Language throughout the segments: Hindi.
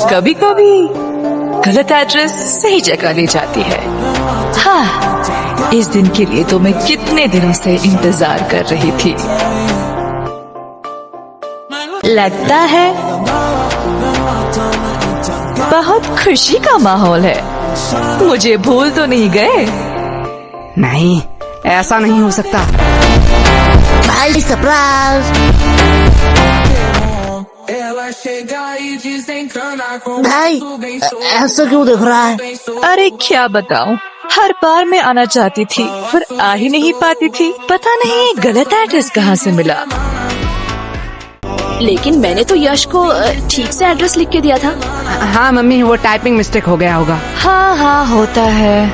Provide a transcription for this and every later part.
कभी कभी गलत एड्रेस सही जगह ले जाती है। हाँ, इस दिन के लिए तो मैं कितने दिनों से इंतजार कर रही थी। लगता है बहुत खुशी का माहौल है। मुझे भूल तो नहीं गए? नहीं, ऐसा नहीं हो सकता। भाई सरप्राइज। भाई ऐसा क्यों दिख रहा है? अरे क्या बताऊं, हर बार मैं आना चाहती थी पर आ ही नहीं पाती थी। पता नहीं गलत एड्रेस कहाँ से मिला। लेकिन मैंने तो यश को ठीक से एड्रेस लिख के दिया था। हाँ मम्मी, वो टाइपिंग मिस्टेक हो गया होगा। हाँ हाँ, होता है।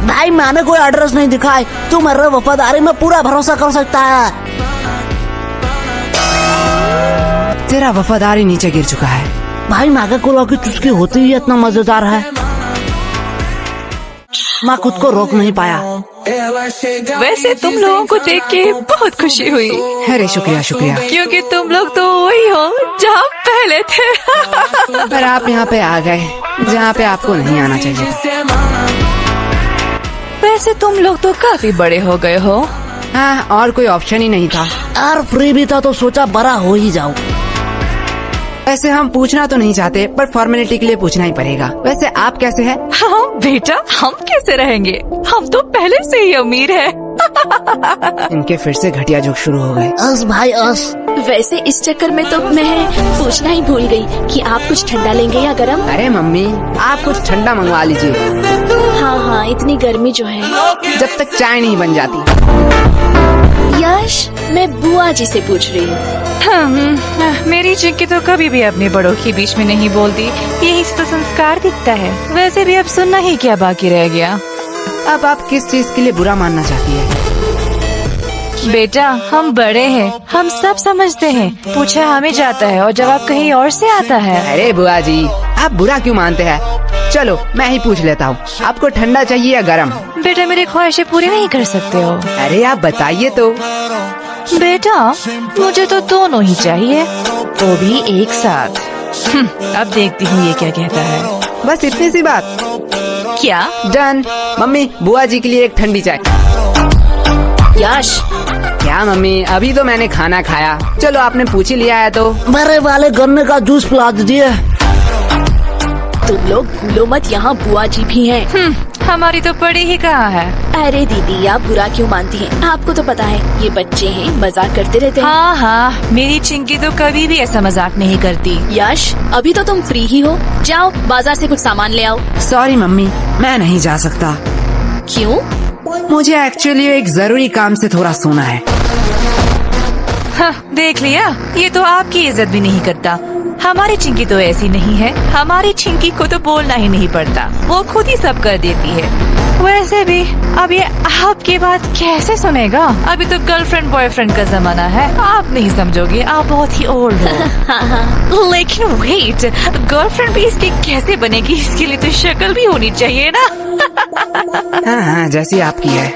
भाई मैंने कोई एड्रेस नहीं दिखाया, तू मेरे वफादारी में पूरा भरोसा कर सकता है। तेरा वफादारी नीचे गिर चुका है। भाई मैगी कोला की चुस्की होती ही इतना मजेदार है, मैं खुद को रोक नहीं पाया। वैसे तुम लोगों को देख के बहुत खुशी हुई। अरे शुक्रिया शुक्रिया। क्योंकि तुम लोग तो वही हो जहाँ पहले थे। पर आप यहाँ पे आ गए जहाँ पे आपको नहीं आना चाहिए। वैसे तुम लोग तो काफी बड़े हो गए हो। हाँ, और कोई ऑप्शन ही नहीं था। यार फ्री भी था तो सोचा बड़ा हो ही जाऊं। वैसे हम पूछना तो नहीं चाहते, पर फॉर्मेलिटी के लिए पूछना ही पड़ेगा। वैसे आप कैसे हैं? हाँ बेटा, हम कैसे रहेंगे, हम तो पहले से ही अमीर हैं। इनके फिर से घटिया जोक शुरू हो गए। अस भाई अस। वैसे इस चक्कर में तो मैं पूछना ही भूल गई कि आप कुछ ठंडा लेंगे या गरम। अरे मम्मी, आप कुछ ठंडा मंगवा लीजिए। हाँ हाँ, इतनी गर्मी जो है। जब तक चाय नहीं बन जाती। यश, मैं बुआ जी से पूछ रही हूँ। मेरी चिंकी तो कभी भी अपने बड़ों के बीच में नहीं बोलती, यही तो संस्कार दिखता है। वैसे भी अब सुनना ही क्या बाकी रह गया। अब आप किस चीज के लिए बुरा मानना चाहती है? बेटा, हम बड़े हैं, हम सब समझते हैं। पूछा हमें जाता है और जवाब कहीं और से आता है। अरे बुआ जी, आप बुरा क्यों मानते हैं? चलो मैं ही पूछ लेता हूँ, आपको ठंडा चाहिए या गरम? बेटा, मेरी ख्वाहिशें पूरी नहीं कर सकते हो। अरे आप बताइए तो। बेटा, मुझे तो दोनों ही चाहिए, वो भी एक साथ। अब देखती हूँ ये क्या कहता है। बस इतनी सी बात? क्या? डन। मम्मी, बुआ जी के लिए एक ठंडी चाय। यश, क्या मम्मी, अभी तो मैंने खाना खाया। चलो आपने पूछ ही लिया है तो। मेरे वाले गन्ने का जूस पिला दीजिए। तुम लोग भूलो मत, यहाँ बुआ जी भी हैं। हमारी तो पड़ी ही कहाँ है। अरे दीदी, आप बुरा क्यों मानती हैं? आपको तो पता है ये बच्चे हैं, मजाक करते रहते हैं। हाँ हाँ, मेरी चिंकी तो कभी भी ऐसा मजाक नहीं करती। यश, अभी तो तुम फ्री ही हो, जाओ बाजार से कुछ सामान ले आओ। सॉरी मम्मी, मैं नहीं जा सकता। क्यों? मुझे एक्चुअली एक जरूरी काम से थोड़ा सोना है। हाँ, देख लिया, ये तो आपकी इज्जत भी नहीं करता। हमारी चिंकी तो ऐसी नहीं है, हमारी चिंकी को तो बोलना ही नहीं पड़ता, वो खुद ही सब कर देती है। वैसे भी अब ये आपकी बात कैसे सुनेगा? अभी तो गर्लफ्रेंड बॉयफ्रेंड का जमाना है, आप नहीं समझोगे, आप बहुत ही ओल्ड हो। लेकिन वेट, गर्लफ्रेंड भी इसकी कैसे बनेगी? इसके लिए तो शक्ल भी होनी चाहिए ना। हाँ हाँ, जैसी आपकी है।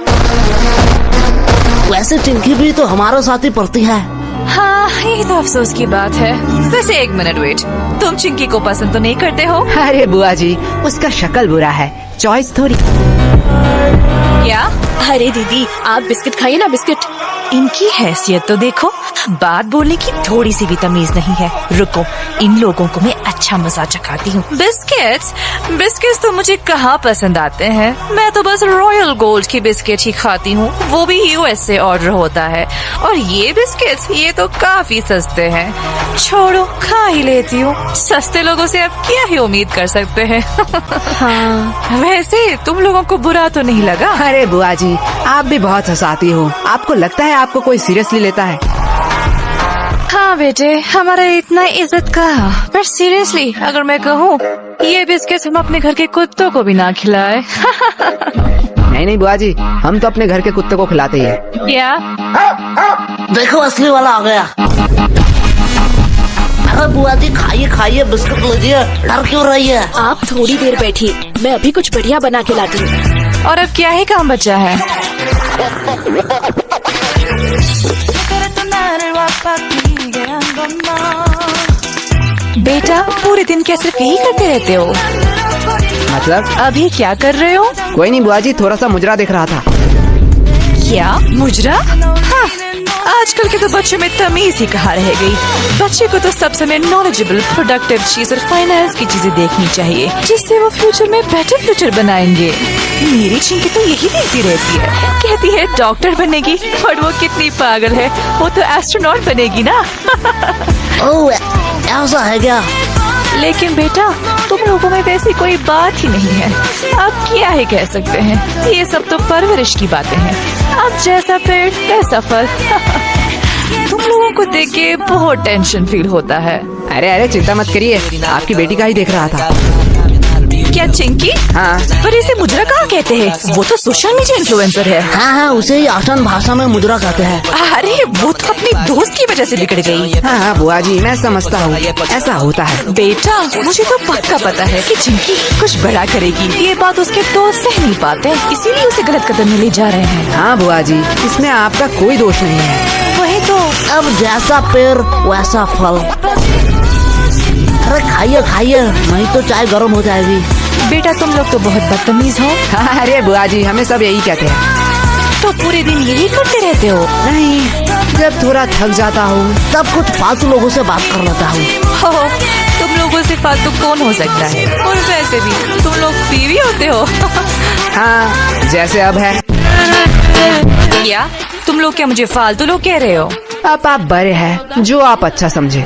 वैसे चिंकी भी तो हमारे साथ ही पढ़ती है। हाँ, ये तो अफसोस की बात है। वैसे एक मिनट वेट, तुम चिंकी को पसंद तो नहीं करते हो? अरे बुआ जी, उसका शक्ल बुरा है, चॉइस थोड़ी। क्या? अरे दीदी, आप बिस्किट खाइए ना, बिस्किट। इनकी हैसियत तो देखो, बात बोलने की थोड़ी सी भी तमीज नहीं है। रुको, इन लोगों को मैं अच्छा मजा चखाती हूँ। बिस्किट्स? बिस्किट्स तो मुझे कहाँ पसंद आते हैं, मैं तो बस रॉयल गोल्ड की बिस्किट ही खाती हूँ, वो भी यूएस से ऑर्डर होता है। और ये बिस्किट्स, ये तो काफी सस्ते हैं। छोड़ो, खा ही लेती हूँ, सस्ते लोगों से अब क्या ही उम्मीद कर सकते हैं। हाँ। वैसे तुम लोगों को बुरा तो नहीं लगा? अरे बुआ जी, आप भी बहुत हंसाती हो। आपको लगता है आपको कोई सीरियसली लेता है? हाँ बेटे, हमारा इतना इज्जत का, पर सीरियसली अगर मैं कहूँ, ये बिस्किट हम अपने घर के कुत्तों को भी ना खिलाए। नहीं नहीं बुआ जी, हम तो अपने घर के कुत्ते को खिलाते ही हैं। क्या? देखो असली वाला आ गया। अरे बुआ जी, खाइए खाइए, बिस्कुट लीजिए, डर क्यों रही है? आप थोड़ी देर बैठिए, मैं अभी कुछ बढ़िया बना के लाती हूँ। और अब क्या ही काम बचा है? बेटा पूरे दिन क्या सिर्फ यही करते रहते हो? मतलब अभी क्या कर रहे हो? कोई नहीं बुआ जी, थोड़ा सा मुजरा देख रहा था। क्या मुजरा? हाँ, आजकल के तो बच्चों में तमीज ही कहाँ रह गई। बच्चे को तो सब समय नॉलेजेबल, प्रोडक्टिव चीज और फाइनेंस की चीजें देखनी चाहिए, जिससे वो फ्यूचर में बेटर फ्यूचर बनाएंगे। मेरी चिंकी तो यही देखती रहती है, कहती है डॉक्टर बनेगी, पर वो कितनी पागल है, वो तो एस्ट्रोनॉट बनेगी ना। ओह, ऐसा है क्या? लेकिन बेटा तुम लोगों में वैसी कोई बात ही नहीं है। अब क्या ही कह सकते हैं, ये सब तो परवरिश की बातें हैं। अब जैसा पेड़ वैसा फल। तुम लोगों को देख के बहुत टेंशन फील होता है। अरे चिंता मत करिए, आपकी बेटी का ही देख रहा था। क्या चिंकी? हाँ। पर इसे मुजरा कहाँ कहते हैं? वो तो सोशल मीडिया इन्फ्लुएंसर है। हाँ, उसे ही आसान भाषा में मुद्रा कहते हैं। अरे वो तो अपनी दोस्त की वजह से बिगड़ गई। हाँ बुआ जी, मैं समझता हूँ, ऐसा होता है। बेटा मुझे तो पक्का पता है कि चिंकी कुछ बड़ा करेगी। ये बात उसके दोस्त सह नहीं पाते, इसीलिए उसे गलत कदम में ले जा रहे हैं। हाँ बुआ जी, इसमें आपका कोई दोष नहीं है। वही तो। अब जैसा पेड़ वैसा फल। अरे खाइए खाइए, नहीं तो चाय गर्म हो जाएगी। बेटा तुम लोग तो बहुत बदतमीज हो। हाँ, अरे बुआ जी, हमें सब यही कहते हैं। तो पूरे दिन यही करते रहते हो? नहीं, जब थोड़ा थक जाता हूँ तब कुछ फालतू लोगों से बात कर लेता हूँ। हो, तुम लोगों से फालतू कौन हो सकता है? और वैसे भी तुम लोग बीवी होते हो। हाँ, जैसे अब है। क्या तुम लोग क्या मुझे फालतू लोग कह रहे हो? अब आप बड़े हैं, जो आप अच्छा समझे।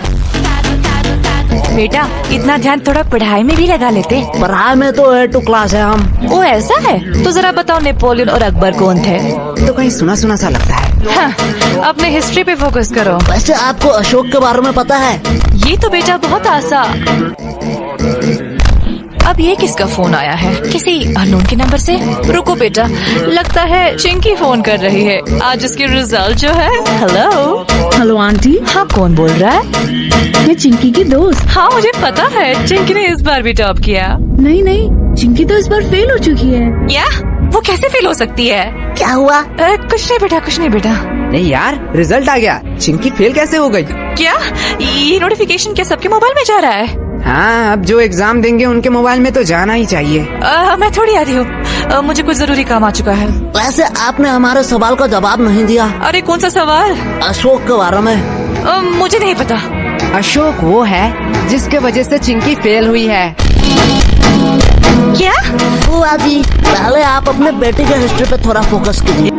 बेटा इतना ध्यान थोड़ा पढ़ाई में भी लगा लेते। पढ़ाई में तो A2 क्लास है हम। वो ऐसा है? तो जरा बताओ नेपोलियन और अकबर कौन थे? तो कहीं सुना सुना सा लगता है। हाँ, अपने हिस्ट्री पे फोकस करो। वैसे आपको अशोक के बारे में पता है? ये तो बेटा बहुत आसान। अब ये किसका फोन आया है? किसी अननोन के नंबर से? रुको बेटा, लगता है चिंकी फोन कर रही है। आज उसकी रिजल्ट जो है। हेलो। हेलो आंटी, हाँ कौन बोल रहा है? मैं चिंकी की दोस्त। हाँ मुझे पता है, चिंकी ने इस बार भी टॉप किया। नहीं नहीं, चिंकी तो इस बार फेल हो चुकी है। क्या? वो कैसे फेल हो सकती है? क्या हुआ? कुछ नहीं बेटा, कुछ नहीं बेटा। नहीं यार, रिजल्ट आ गया, चिंकी फेल कैसे हो गई? क्या ये नोटिफिकेशन क्या सबके मोबाइल में जा रहा है? हाँ, अब जो एग्जाम देंगे उनके मोबाइल में तो जाना ही चाहिए। मैं थोड़ी आ रही हूँ, मुझे कुछ जरूरी काम आ चुका है। वैसे आपने हमारे सवाल का जवाब नहीं दिया। अरे कौन सा सवाल? अशोक के बारे में। मुझे नहीं पता। अशोक वो है जिसके वजह से चिंकी फेल हुई है। क्या? बुआ जी, पहले आप अपने बेटे के हिस्ट्री पे थोड़ा फोकस कीजिए।